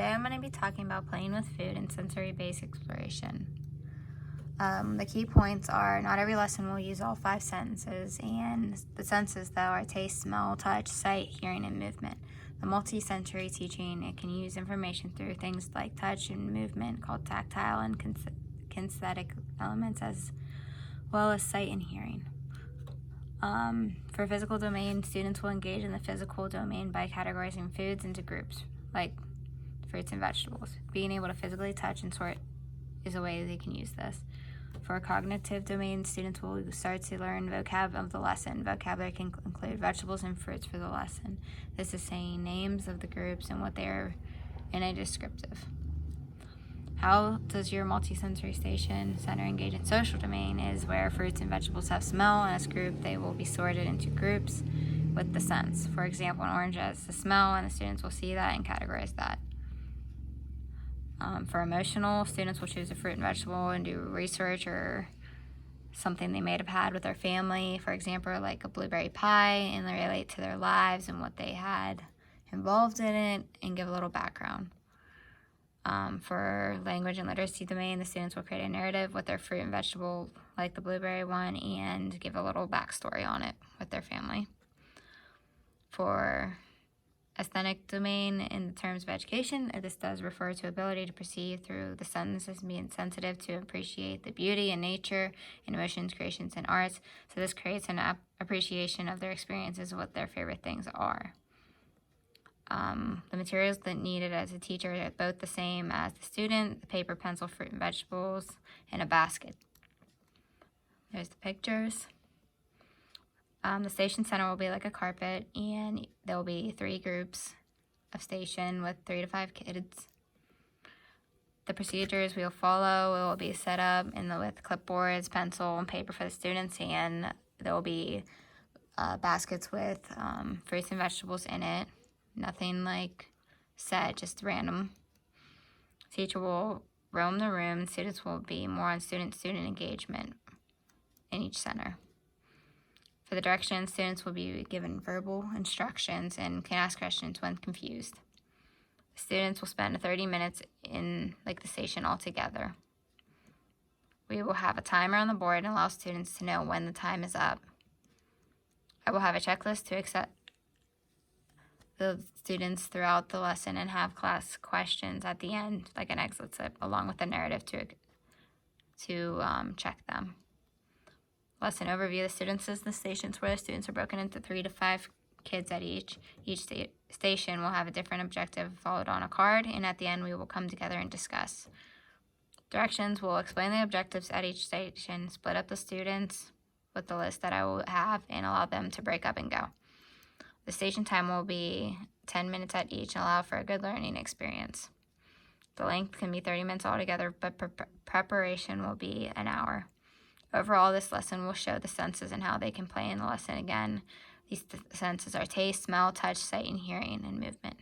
Today I'm going to be talking about playing with food and sensory-based exploration. The key points are not every lesson will use all 5 senses, and the senses, though, are taste, smell, touch, sight, hearing, and movement. The multi-sensory teaching, it can use information through things like touch and movement, called tactile and kinesthetic elements, as well as sight and hearing. For physical domain, students will engage in the physical domain by categorizing foods into groups, like fruits and vegetables. Being able to physically touch and sort is a way they can use this. For cognitive domain, students will start to learn vocab of the lesson. Vocabulary can include vegetables and fruits for the lesson. This is saying names of the groups and what they are in a descriptive. How does your multisensory station center engage in social domain is where fruits and vegetables have smell, and as a group they will be sorted into groups with the sense. For example, an orange has the smell, and the students will see that and categorize that. For emotional, students will choose a fruit and vegetable and do research or something they may have had with their family, for example, like a blueberry pie, and they relate to their lives and what they had involved in it and give a little background. For language and literacy domain, the students will create a narrative with their fruit and vegetable, like the blueberry one, and give a little backstory on it with their family. For aesthetic domain, in the terms of education, this does refer to ability to perceive through the senses, being sensitive to appreciate the beauty in nature, and emotions, creations, and arts. So this creates an appreciation of their experiences, what their favorite things are. The materials that needed as a teacher are both the same as the student: the paper, pencil, fruit and vegetables, and a basket. There's the pictures. The station center will be like a carpet, and there will be 3 groups of station with 3 to 5 kids. The procedures we'll follow will be set up with clipboards, pencil, and paper for the students, and there will be baskets with fruits and vegetables in it. Nothing like set, just random. Teacher will roam the room. Students will be more on student-student engagement in each center. For the directions, students will be given verbal instructions and can ask questions when confused. Students will spend 30 minutes in the station altogether. We will have a timer on the board and allow students to know when the time is up. I will have a checklist to accept the students throughout the lesson and have class questions at the end, like an exit slip, along with the narrative to check them. Lesson overview. The students is the stations where the students are broken into 3 to 5 kids at each. Each station will have a different objective followed on a card, and at the end we will come together and discuss. Directions will explain the objectives at each station, split up the students with the list that I will have, and allow them to break up and go. The station time will be 10 minutes at each and allow for a good learning experience. The length can be 30 minutes altogether, but preparation will be an hour. Overall, this lesson will show the senses and how they can play in the lesson again. These senses are taste, smell, touch, sight, and hearing, and movement.